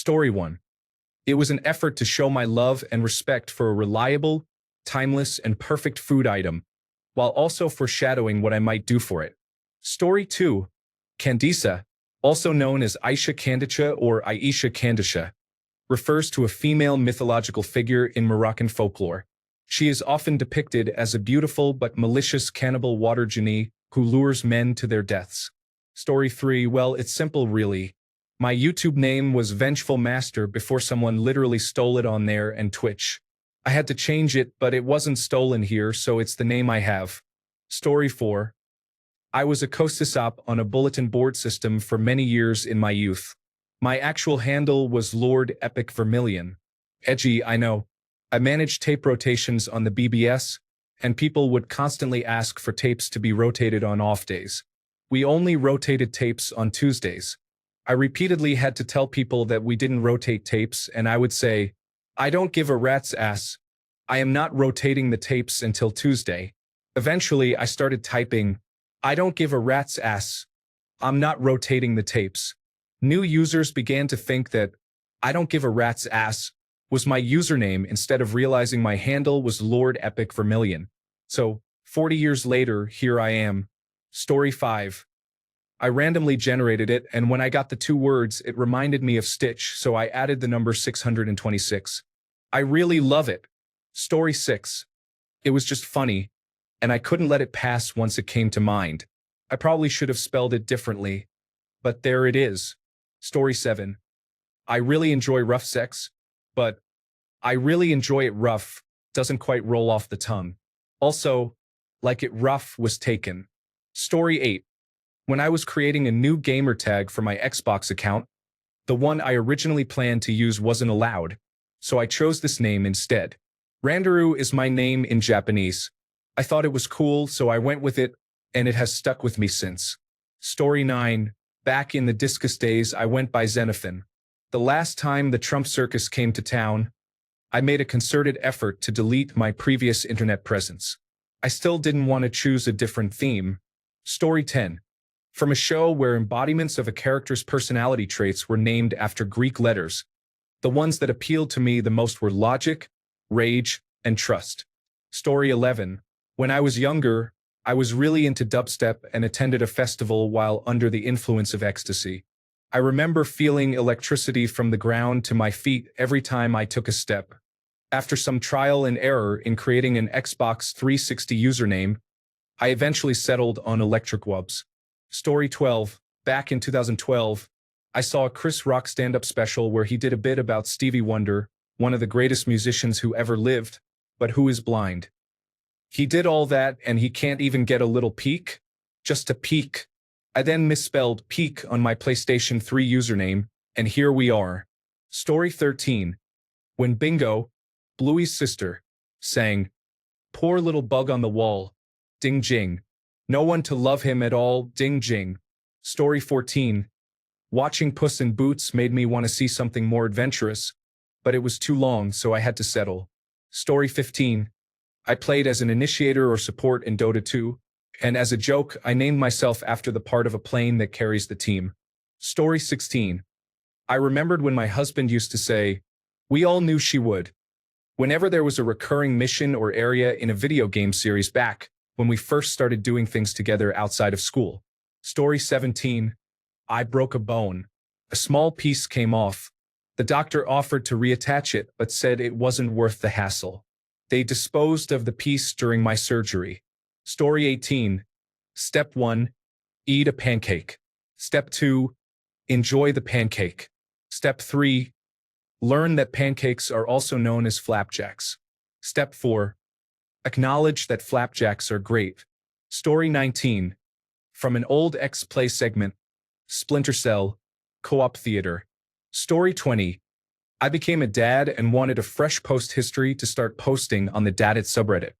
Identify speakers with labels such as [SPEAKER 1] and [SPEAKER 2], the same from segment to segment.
[SPEAKER 1] Story 1. It was an effort to show my love and respect for a reliable, timeless, and perfect food item, while also foreshadowing what I might do for it. Story 2. Candice, also known as Aisha Candice or Aisha Candice, refers to a female mythological figure in Moroccan folklore. She is often depicted as a beautiful but malicious cannibal water genie who lures men to their deaths. Story 3. Well, it's simple really. My YouTube name was Vengeful Master before someone literally stole it on there and Twitch. I had to change it, but it wasn't stolen here, so it's the name I have. Story 4. I was a co-sysop on a bulletin board system for many years in my youth. My actual handle was Lord Epic Vermilion. Edgy, I know. I managed tape rotations on the BBS, and people would constantly ask for tapes to be rotated on off days. We only rotated tapes on Tuesdays. I repeatedly had to tell people that we didn't rotate tapes, and I would say, I don't give a rat's ass. I am not rotating the tapes until Tuesday. Eventually, I started typing, I don't give a rat's ass. I'm not rotating the tapes. New users began to think that I don't give a rat's ass was my username instead of realizing my handle was Lord Epic Vermilion. So, 40 years later, here I am. Story 5. I randomly generated it, and when I got the 2 words, it reminded me of Stitch, so I added the number 626. I really love it. Story 6. It was just funny, and I couldn't let it pass once it came to mind. I probably should have spelled it differently, but there it is. Story 7. I really enjoy rough sex, but I really enjoy it rough doesn't quite roll off the tongue. Also, like it rough was taken. Story 8. When I was creating a new gamer tag for my Xbox account, the one I originally planned to use wasn't allowed, so I chose this name instead. Randaru is my name in Japanese. I thought it was cool, so I went with it, and it has stuck with me since. Story 9. Back in the discus days, I went by Xenophon. The last time the Trump circus came to town, I made a concerted effort to delete my previous internet presence. I still didn't want to choose a different theme. Story 10. From a show where embodiments of a character's personality traits were named after Greek letters, the ones that appealed to me the most were logic, rage, and trust. Story 11. When I was younger, I was really into dubstep and attended a festival while under the influence of ecstasy. I remember feeling electricity from the ground to my feet every time I took a step. After some trial and error in creating an Xbox 360 username, I eventually settled on Electric Wubs. Story 12. Back in 2012, I saw a Chris Rock stand-up special where he did a bit about Stevie Wonder, one of the greatest musicians who ever lived, but who is blind. He did all that and he can't even get a little peek? Just a peek. I then misspelled peek on my PlayStation 3 username, and here we are. Story 13. When Bingo, Bluey's sister, sang, Poor little bug on the wall, ding jing. No one to love him at all, ding jing. Story 14. Watching Puss in Boots made me want to see something more adventurous, but it was too long, so I had to settle. Story 15. I played as an initiator or support in Dota 2, and as a joke, I named myself after the part of a plane that carries the team. Story 16. I remembered when my husband used to say, we all knew she would. Whenever there was a recurring mission or area in a video game series back when we first started doing things together outside of school. Story 17. I broke a bone. A small piece came off. The doctor offered to reattach it, but said it wasn't worth the hassle. They disposed of the piece during my surgery. Story 18. Step 1. Eat a pancake. Step 2. Enjoy the pancake. Step 3. Learn that pancakes are also known as flapjacks. Step 4. Acknowledge that flapjacks are great. Story 19. From an old X-Play segment, Splinter Cell, Co-op Theater. Story 20. I became a dad and wanted a fresh post history to start posting on the Daddit subreddit.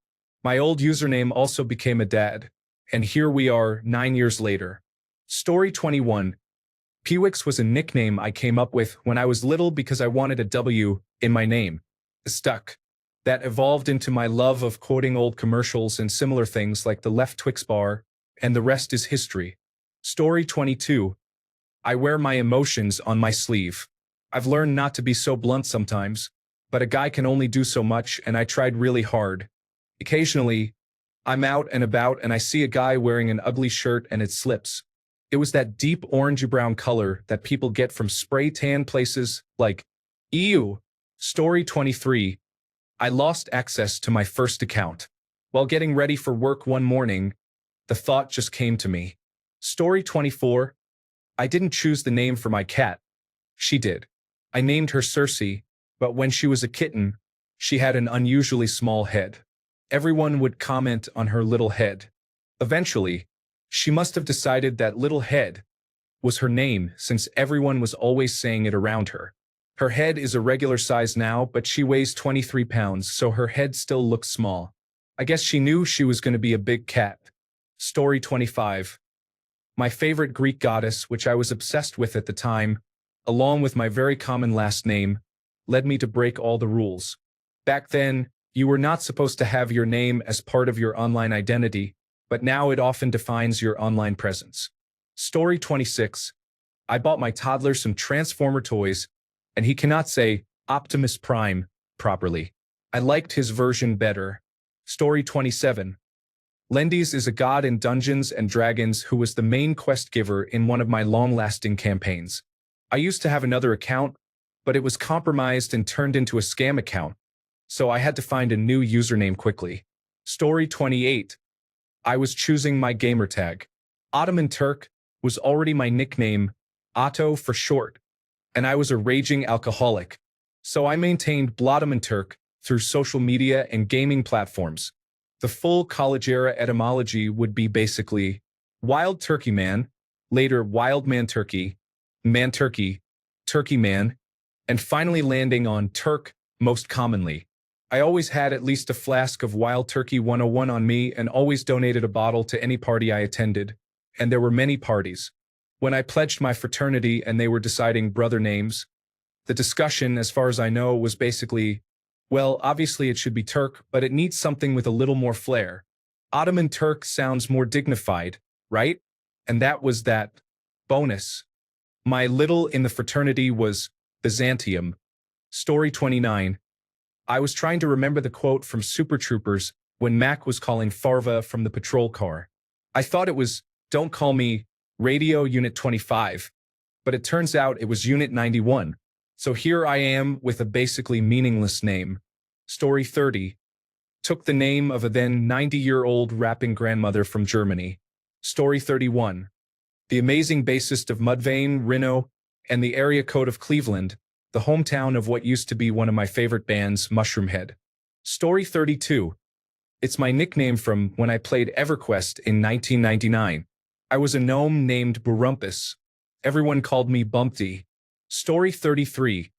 [SPEAKER 1] My old username also became a dad, and here we are 9 years later. Story 21. Pewix was a nickname I came up with when I was little because I wanted a W in my name. It stuck. That evolved into my love of quoting old commercials and similar things like the left Twix bar, and the rest is history. Story 22. I wear my emotions on my sleeve. I've learned not to be so blunt sometimes, but a guy can only do so much, and I tried really hard. Occasionally, I'm out and about and I see a guy wearing an ugly shirt and it slips. It was that deep orangey-brown color that people get from spray tan places like EU. Story 23. I lost access to my first account. While getting ready for work one morning, the thought just came to me. Story 24. I didn't choose the name for my cat. She did. I named her Circe, but when she was a kitten, she had an unusually small head. Everyone would comment on her little head. Eventually, she must have decided that little head was her name since everyone was always saying it around her. Her head is a regular size now, but she weighs 23 pounds, so her head still looks small. I guess she knew she was going to be a big cat. Story 25. My favorite Greek goddess, which I was obsessed with at the time, along with my very common last name, led me to break all the rules. Back then, you were not supposed to have your name as part of your online identity, but now it often defines your online presence. Story 26. I bought my toddler some Transformer toys, and he cannot say Optimus Prime properly. I liked his version better. Story 27. Lendes is a god in Dungeons and Dragons who was the main quest giver in one of my long-lasting campaigns. I used to have another account, but it was compromised and turned into a scam account, so I had to find a new username quickly. Story 28. I was choosing my gamertag. Ottoman Turk was already my nickname, Otto for short, and I was a raging alcoholic, so I maintained Blottoman Turk through social media and gaming platforms. The full college-era etymology would be basically Wild Turkey Man, later Wild Man Turkey, Turkey Man, and finally landing on Turk most commonly. I always had at least a flask of Wild Turkey 101 on me and always donated a bottle to any party I attended, and there were many parties. When I pledged my fraternity and they were deciding brother names, the discussion, as far as I know, was basically, well, obviously it should be Turk, but it needs something with a little more flair. Ottoman Turk sounds more dignified, right? And that was that. Bonus. My little in the fraternity was Byzantium. Story 29. I was trying to remember the quote from Super Troopers when Mac was calling Farva from the patrol car. I thought it was, "Don't call me Radio Unit 25, but it turns out it was Unit 91. So here I am with a basically meaningless name. Story 30. Took the name of a then 90-year-old rapping grandmother from Germany. Story 31. The amazing bassist of Mudvayne, Reno, and the area code of Cleveland, the hometown of what used to be one of my favorite bands, Mushroomhead. Story 32. It's my nickname from when I played EverQuest in 1999. I was a gnome named Burumpus. Everyone called me Bumpty. Story 33.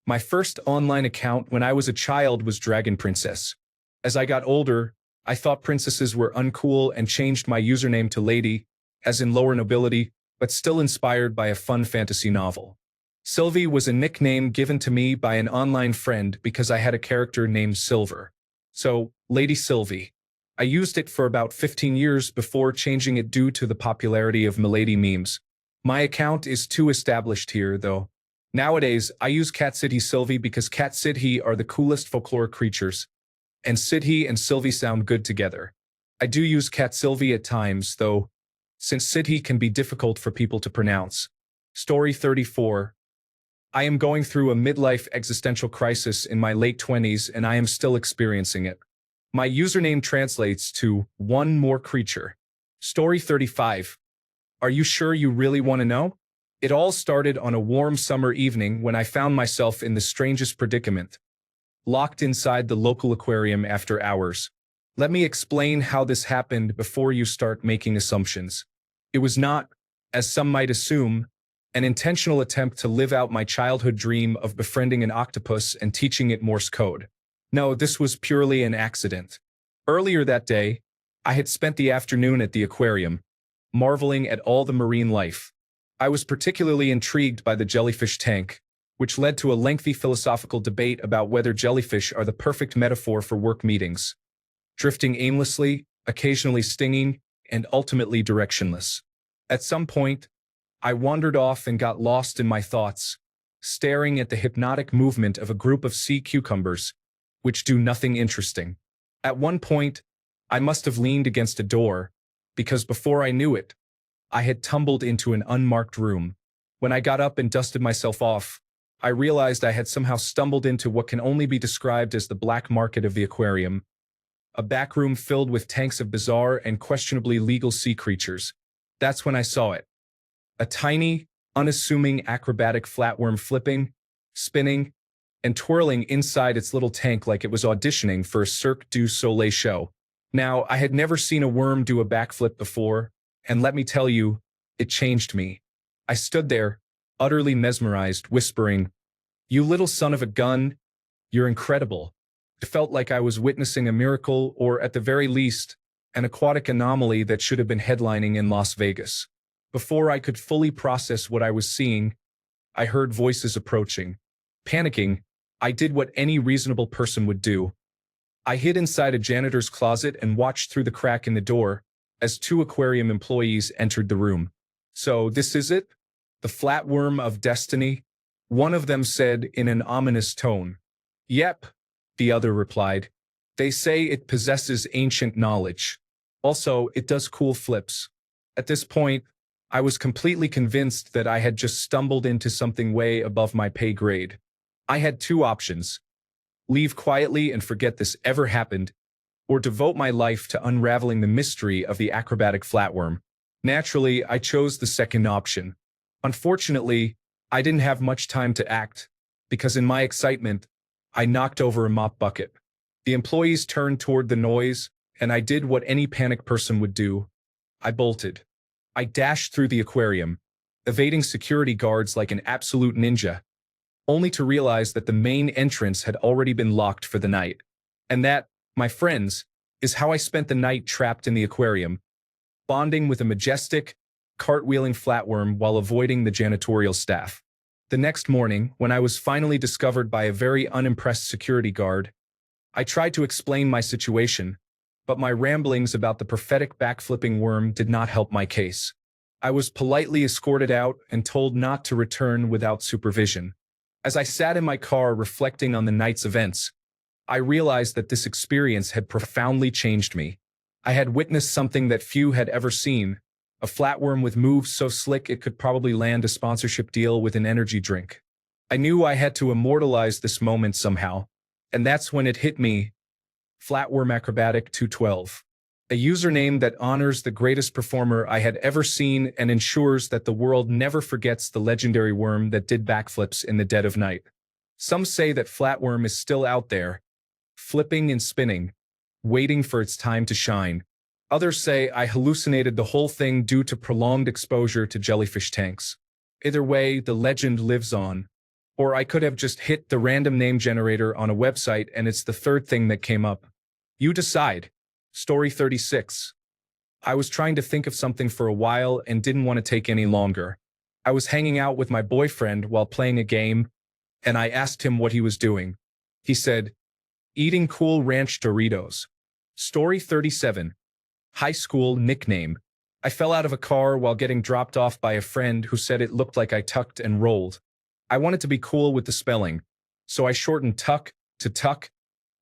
[SPEAKER 1] My first online account when I was a child was Dragon Princess. As I got older, I thought princesses were uncool and changed my username to Lady, as in lower nobility, but still inspired by a fun fantasy novel. Sylvie was a nickname given to me by an online friend because I had a character named Silver. So, Lady Sylvie. I used it for about 15 years before changing it due to the popularity of Milady memes. My account is too established here, though. Nowadays, I use Cat Sidhi Sylvie because Cat Sidhi are the coolest folklore creatures, and Sidhi and Sylvie sound good together. I do use Cat Sylvie at times, though, since Sidhi can be difficult for people to pronounce. Story 34. I am going through a midlife existential crisis in my late 20s and I am still experiencing it. My username translates to one more creature. Story 35. Are you sure you really want to know? It all started on a warm summer evening when I found myself in the strangest predicament. Locked inside the local aquarium after hours. Let me explain how this happened before you start making assumptions. It was not, as some might assume, an intentional attempt to live out my childhood dream of befriending an octopus and teaching it Morse code. No, this was purely an accident. Earlier that day, I had spent the afternoon at the aquarium, marveling at all the marine life. I was particularly intrigued by the jellyfish tank, which led to a lengthy philosophical debate about whether jellyfish are the perfect metaphor for work meetings. Drifting aimlessly, occasionally stinging, and ultimately directionless. At some point, I wandered off and got lost in my thoughts, staring at the hypnotic movement of a group of sea cucumbers, which do nothing interesting. At one point, I must have leaned against a door, because before I knew it, I had tumbled into an unmarked room. When I got up and dusted myself off, I realized I had somehow stumbled into what can only be described as the black market of the aquarium, a back room filled with tanks of bizarre and questionably legal sea creatures. That's when I saw it. A tiny, unassuming acrobatic flatworm flipping, spinning, and twirling inside its little tank like it was auditioning for a Cirque du Soleil show. Now, I had never seen a worm do a backflip before, and let me tell you, it changed me. I stood there, utterly mesmerized, whispering, "You little son of a gun, you're incredible." It felt like I was witnessing a miracle, or at the very least, an aquatic anomaly that should have been headlining in Las Vegas. Before I could fully process what I was seeing, I heard voices approaching. Panicking, I did what any reasonable person would do. I hid inside a janitor's closet and watched through the crack in the door as two aquarium employees entered the room. "So this is it? The flatworm of destiny?" one of them said in an ominous tone. "Yep," the other replied. "They say it possesses ancient knowledge. Also, it does cool flips." At this point, I was completely convinced that I had just stumbled into something way above my pay grade. I had two options: leave quietly and forget this ever happened, or devote my life to unraveling the mystery of the acrobatic flatworm. Naturally, I chose the second option. Unfortunately, I didn't have much time to act, because in my excitement, I knocked over a mop bucket. The employees turned toward the noise, and I did what any panicked person would do. I bolted. I dashed through the aquarium, evading security guards like an absolute ninja, only to realize that the main entrance had already been locked for the night. And that, my friends, is how I spent the night trapped in the aquarium, bonding with a majestic, cartwheeling flatworm while avoiding the janitorial staff. The next morning, when I was finally discovered by a very unimpressed security guard, I tried to explain my situation, but my ramblings about the prophetic backflipping worm did not help my case. I was politely escorted out and told not to return without supervision. As I sat in my car reflecting on the night's events, I realized that this experience had profoundly changed me. I had witnessed something that few had ever seen, a flatworm with moves so slick it could probably land a sponsorship deal with an energy drink. I knew I had to immortalize this moment somehow, and that's when it hit me: Flatworm Acrobatic 212. A username that honors the greatest performer I had ever seen and ensures that the world never forgets the legendary worm that did backflips in the dead of night. Some say that Flatworm is still out there, flipping and spinning, waiting for its time to shine. Others say I hallucinated the whole thing due to prolonged exposure to jellyfish tanks. Either way, the legend lives on. Or I could have just hit the random name generator on a website and it's the third thing that came up. You decide. Story 36. I was trying to think of something for a while and didn't want to take any longer. I was hanging out with my boyfriend while playing a game, and I asked him what he was doing. He said, "Eating Cool Ranch Doritos." Story 37. High school nickname. I fell out of a car while getting dropped off by a friend who said it looked like I tucked and rolled. I wanted to be cool with the spelling, so I shortened tuck to tuck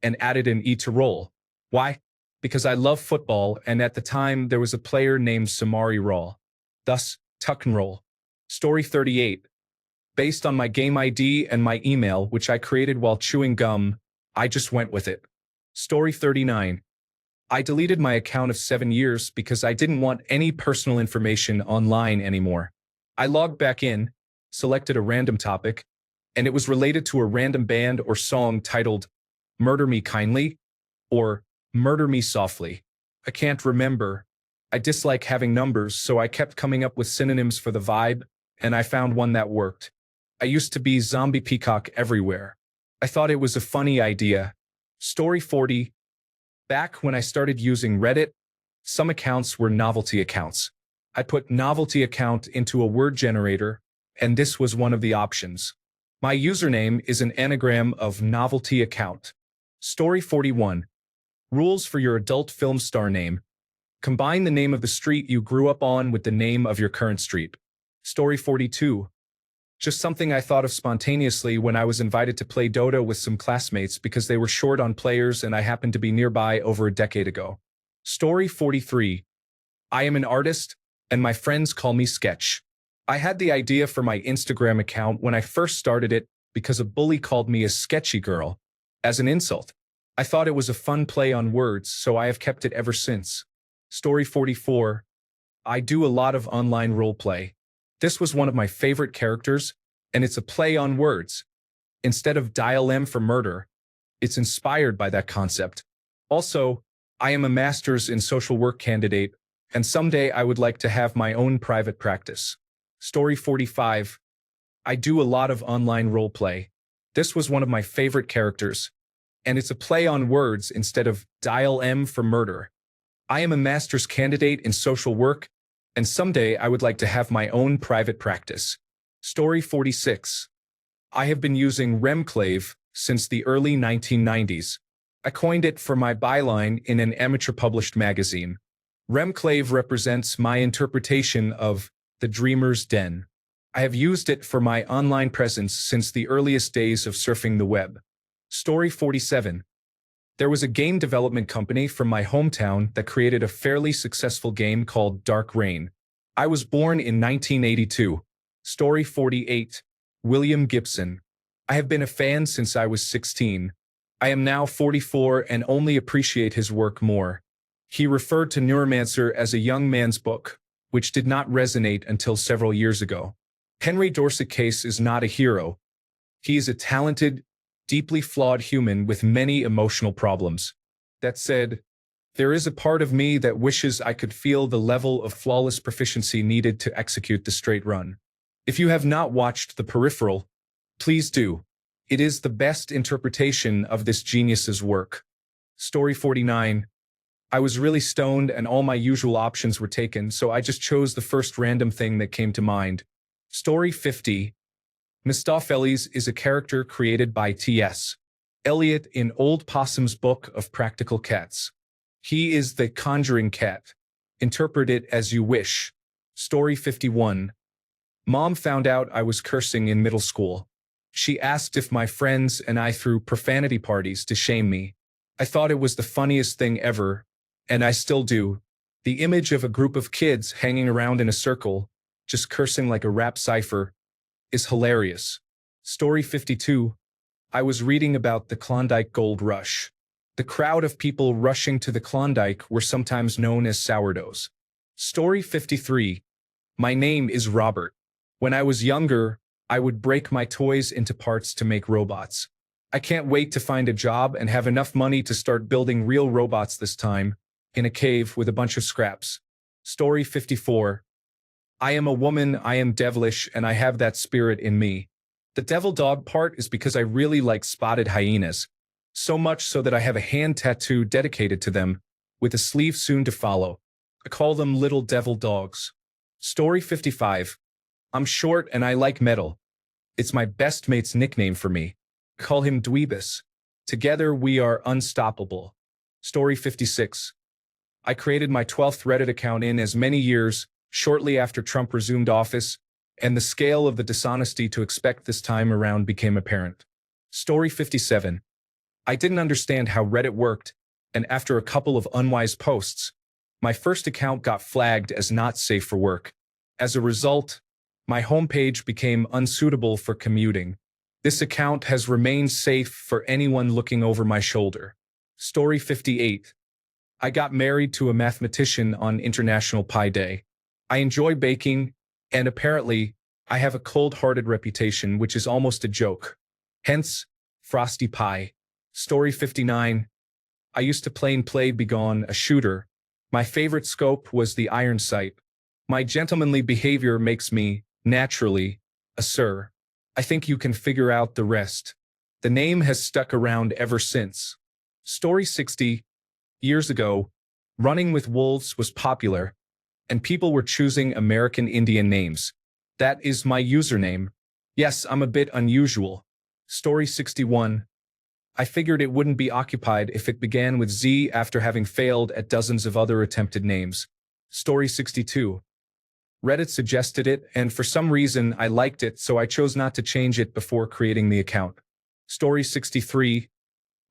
[SPEAKER 1] and added an E to roll. Why? Because I love football, and at the time there was a player named Samari Rawl. Thus, tuck and roll. Story 38. Based on my game ID and my email, which I created while chewing gum, I just went with it. Story 39. I deleted my account of 7 years because I didn't want any personal information online anymore. I logged back in, selected a random topic, and it was related to a random band or song titled "Murder Me Kindly" or "Murder Me Softly." I can't remember. I dislike having numbers, so I kept coming up with synonyms for the vibe, and I found one that worked. I used to be Zombie Peacock everywhere. I thought it was a funny idea. Story 40. Back when I started using Reddit, some accounts were novelty accounts. I put novelty account into a word generator, and this was one of the options. My username is an anagram of novelty account. Story 41. Rules for your adult film star name. Combine the name of the street you grew up on with the name of your current street. Story 42. Just something I thought of spontaneously when I was invited to play Dota with some classmates because they were short on players and I happened to be nearby over a decade ago. Story 43. I am an artist, and my friends call me Sketch. I had the idea for my Instagram account when I first started it because a bully called me a sketchy girl, as an insult. I thought it was a fun play on words, so I have kept it ever since. Story 44. I do a lot of online roleplay. This was one of my favorite characters, and it's a play on words. Instead of dial M for murder, it's inspired by that concept. Also, I am a master's in social work candidate, and someday I would like to have my own private practice. Story 45. I do a lot of online roleplay. This was one of my favorite characters, and it's a play on words instead of dial M for murder. I am a master's candidate in social work, and someday I would like to have my own private practice. Story 46. I have been using Remclave since the early 1990s. I coined it for my byline in an amateur-published magazine. Remclave represents my interpretation of the dreamer's den. I have used it for my online presence since the earliest days of surfing the web. Story 47. There was a game development company from my hometown that created a fairly successful game called Dark Reign. I was born in 1982. Story 48. William Gibson. I have been a fan since I was 16. I am now 44 and only appreciate his work more. He referred to Neuromancer as a young man's book, which did not resonate until several years ago. Henry Dorset Case is not a hero. He is a talented, deeply flawed human with many emotional problems. That said, there is a part of me that wishes I could feel the level of flawless proficiency needed to execute the straight run. If you have not watched The Peripheral, please do. It is the best interpretation of this genius's work. Story 49. I was really stoned and all my usual options were taken, so I just chose the first random thing that came to mind. Story 50. Mistopheles is a character created by T.S. Eliot in Old Possum's Book of Practical Cats. He is the conjuring cat. Interpret it as you wish. Story 51. Mom found out I was cursing in middle school. She asked if my friends and I threw profanity parties to shame me. I thought it was the funniest thing ever, and I still do. The image of a group of kids hanging around in a circle, just cursing like a rap cipher, is hilarious. Story 52. I was reading about the Klondike Gold Rush. The crowd of people rushing to the Klondike were sometimes known as sourdoughs. Story 53. My name is Robert. When I was younger, I would break my toys into parts to make robots. I can't wait to find a job and have enough money to start building real robots this time, in a cave with a bunch of scraps. Story 54. I am a woman, I am devilish, and I have that spirit in me. The devil dog part is because I really like spotted hyenas, so much so that I have a hand tattoo dedicated to them, with a sleeve soon to follow. I call them little devil dogs. Story 55. I'm short and I like metal. It's my best mate's nickname for me. Call him Dweebus. Together we are unstoppable. Story 56. I created my 12th Reddit account in as many years, shortly after Trump resumed office, and the scale of the dishonesty to expect this time around became apparent. Story 57. I didn't understand how Reddit worked, and after a couple of unwise posts, my first account got flagged as not safe for work. As a result, my homepage became unsuitable for commuting. This account has remained safe for anyone looking over my shoulder. Story 58. I got married to a mathematician on International Pi Day. I enjoy baking, and apparently, I have a cold-hearted reputation, which is almost a joke. Hence, Frosty Pie. Story 59. I used to play Begone, a shooter. My favorite scope was the iron sight. My gentlemanly behavior makes me, naturally, a sir. I think you can figure out the rest. The name has stuck around ever since. Story 60. Years ago, running with wolves was popular, and people were choosing American Indian names. That is my username. Yes, I'm a bit unusual. Story 61. I figured it wouldn't be occupied if it began with Z after having failed at dozens of other attempted names. Story 62. Reddit suggested it, and for some reason I liked it, so I chose not to change it before creating the account. Story 63.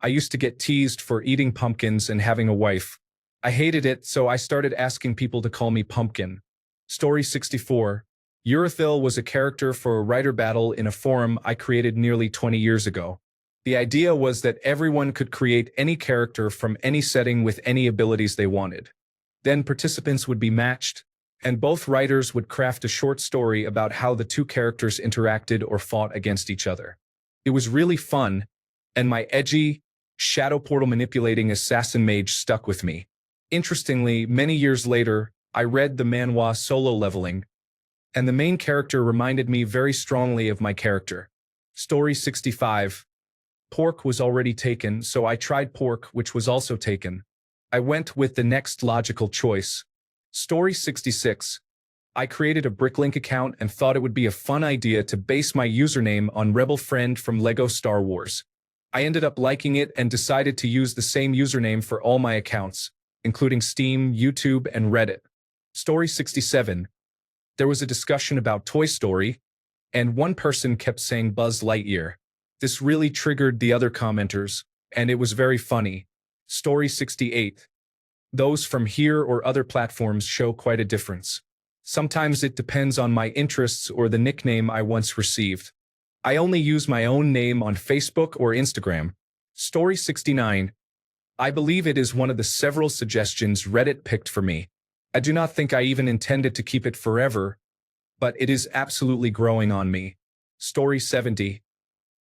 [SPEAKER 1] I used to get teased for eating pumpkins and having a wife. I hated it, so I started asking people to call me Pumpkin. Story 64. Urethil was a character for a writer battle in a forum I created nearly 20 years ago. The idea was that everyone could create any character from any setting with any abilities they wanted. Then participants would be matched, and both writers would craft a short story about how the two characters interacted or fought against each other. It was really fun, and my edgy, shadow portal manipulating assassin mage stuck with me. Interestingly, many years later, I read the manhwa Solo Leveling, and the main character reminded me very strongly of my character. Story 65. Pork was already taken, so I tried pork, which was also taken. I went with the next logical choice. Story 66. I created a Bricklink account and thought it would be a fun idea to base my username on Rebel Friend from LEGO Star Wars. I ended up liking it and decided to use the same username for all my accounts, including Steam, YouTube, and Reddit. Story 67. There was a discussion about Toy Story, and one person kept saying Buzz Lightyear. This really triggered the other commenters, and it was very funny. Story 68. Those from here or other platforms show quite a difference. Sometimes it depends on my interests or the nickname I once received. I only use my own name on Facebook or Instagram. Story 69. I believe it is one of the several suggestions Reddit picked for me. I do not think I even intended to keep it forever, but it is absolutely growing on me. Story 70.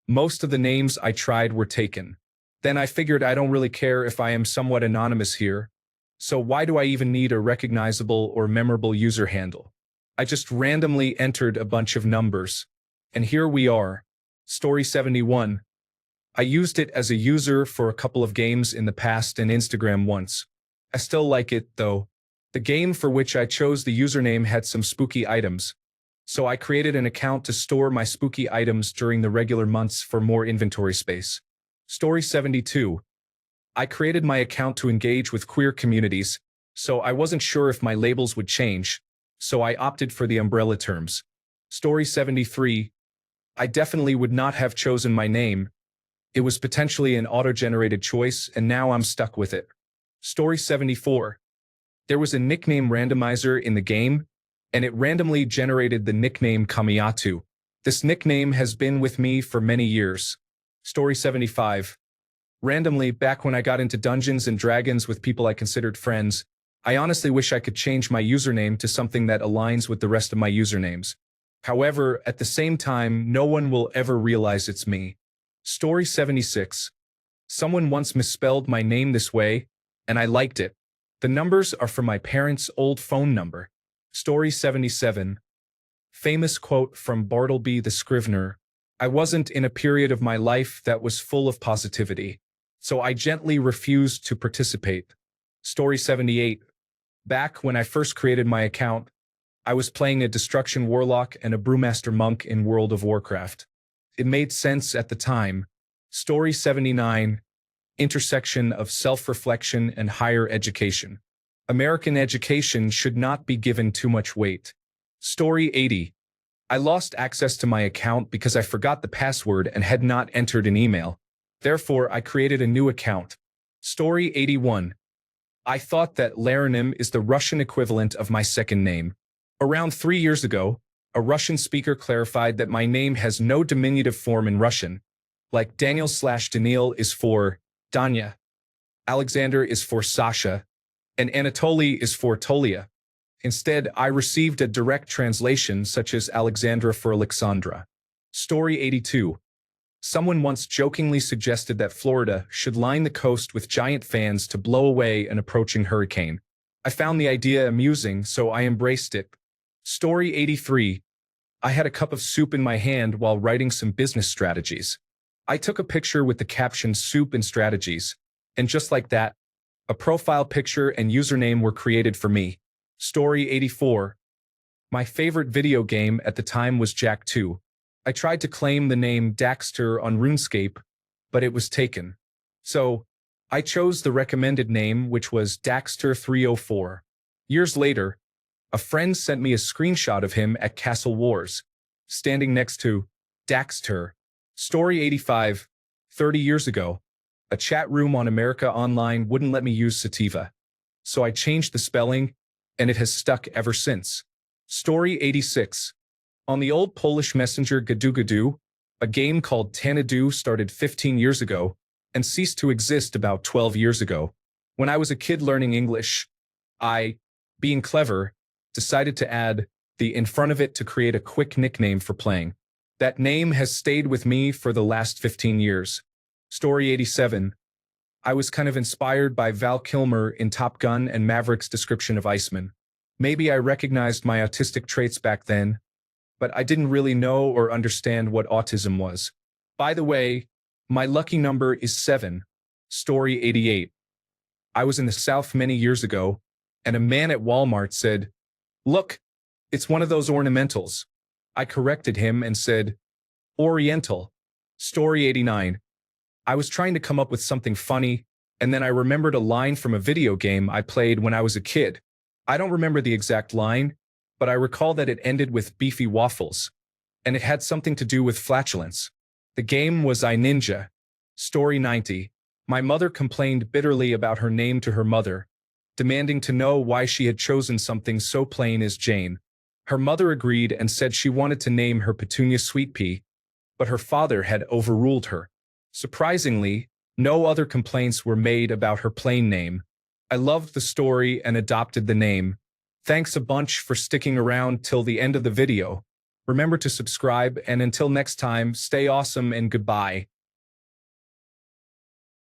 [SPEAKER 1] Most of the names I tried were taken. Then I figured I don't really care if I am somewhat anonymous here, so why do I even need a recognizable or memorable user handle? I just randomly entered a bunch of numbers. And here we are. Story 71. I used it as a user for a couple of games in the past and Instagram once. I still like it, though. The game for which I chose the username had some spooky items, so I created an account to store my spooky items during the regular months for more inventory space. Story 72. I created my account to engage with queer communities, so I wasn't sure if my labels would change, so I opted for the umbrella terms. Story 73. I definitely would not have chosen my name. It was potentially an auto-generated choice, and now I'm stuck with it. Story 74. There was a nickname randomizer in the game, and it randomly generated the nickname Kamiyatu. This nickname has been with me for many years. Story 75. Randomly, back when I got into Dungeons and Dragons with people I considered friends, I honestly wish I could change my username to something that aligns with the rest of my usernames. However, at the same time, no one will ever realize it's me. Story 76. Someone once misspelled my name this way, and I liked it. The numbers are from my parents' old phone number. Story 77. Famous quote from Bartleby the Scrivener. I wasn't in a period of my life that was full of positivity, so I gently refused to participate. Story 78. Back when I first created my account, I was playing a Destruction Warlock and a Brewmaster Monk in World of Warcraft. It made sense at the time. Story 79. Intersection of self-reflection and higher education. American education should not be given too much weight. Story 80. I lost access to my account because I forgot the password and had not entered an email. Therefore, I created a new account. Story 81. I thought that Laranim is the Russian equivalent of my second name. Around 3 years ago, a Russian speaker clarified that my name has no diminutive form in Russian, like Daniel/Daniil is for Danya, Alexander is for Sasha, and Anatoly is for Tolia. Instead, I received a direct translation such as Alexandra for Alexandra. Story 82. Someone once jokingly suggested that Florida should line the coast with giant fans to blow away an approaching hurricane. I found the idea amusing, so I embraced it. Story 83. I had a cup of soup in my hand while writing some business strategies. I took a picture with the caption "Soup and Strategies," and just like that, a profile picture and username were created for me. Story 84. My favorite video game at the time was Jak 2. I tried to claim the name Daxter on RuneScape, but it was taken. So, I chose the recommended name, which was Daxter 304. Years later, A friend sent me a screenshot of him at Castle Wars, standing next to Daxter. Story 85. 30 years ago, a chat room on America Online wouldn't let me use sativa. So I changed the spelling, and it has stuck ever since. Story 86. On the old Polish messenger Gadu Gadu, a game called Tanadu started 15 years ago and ceased to exist about 12 years ago. When I was a kid learning English, I, being clever, decided to add the in front of it to create a quick nickname for playing. That name has stayed with me for the last 15 years. Story 87. I was kind of inspired by Val Kilmer in Top Gun and Maverick's description of Iceman. Maybe I recognized my autistic traits back then, but I didn't really know or understand what autism was. By the way, my lucky number is 7. Story 88. I was in the South many years ago, and a man at Walmart said, "Look, it's one of those ornamentals." I corrected him and said, "Oriental." Story 89. I was trying to come up with something funny, and then I remembered a line from a video game I played when I was a kid. I don't remember the exact line, but I recall that it ended with beefy waffles, and it had something to do with flatulence. The game was I Ninja. Story 90. My mother complained bitterly about her name to her mother, demanding to know why she had chosen something so plain as Jane. Her mother agreed and said she wanted to name her Petunia Sweet Pea, but her father had overruled her. Surprisingly, no other complaints were made about her plain name. I loved the story and adopted the name. Thanks a bunch for sticking around till the end of the video. Remember to subscribe, and until next time, stay awesome and goodbye.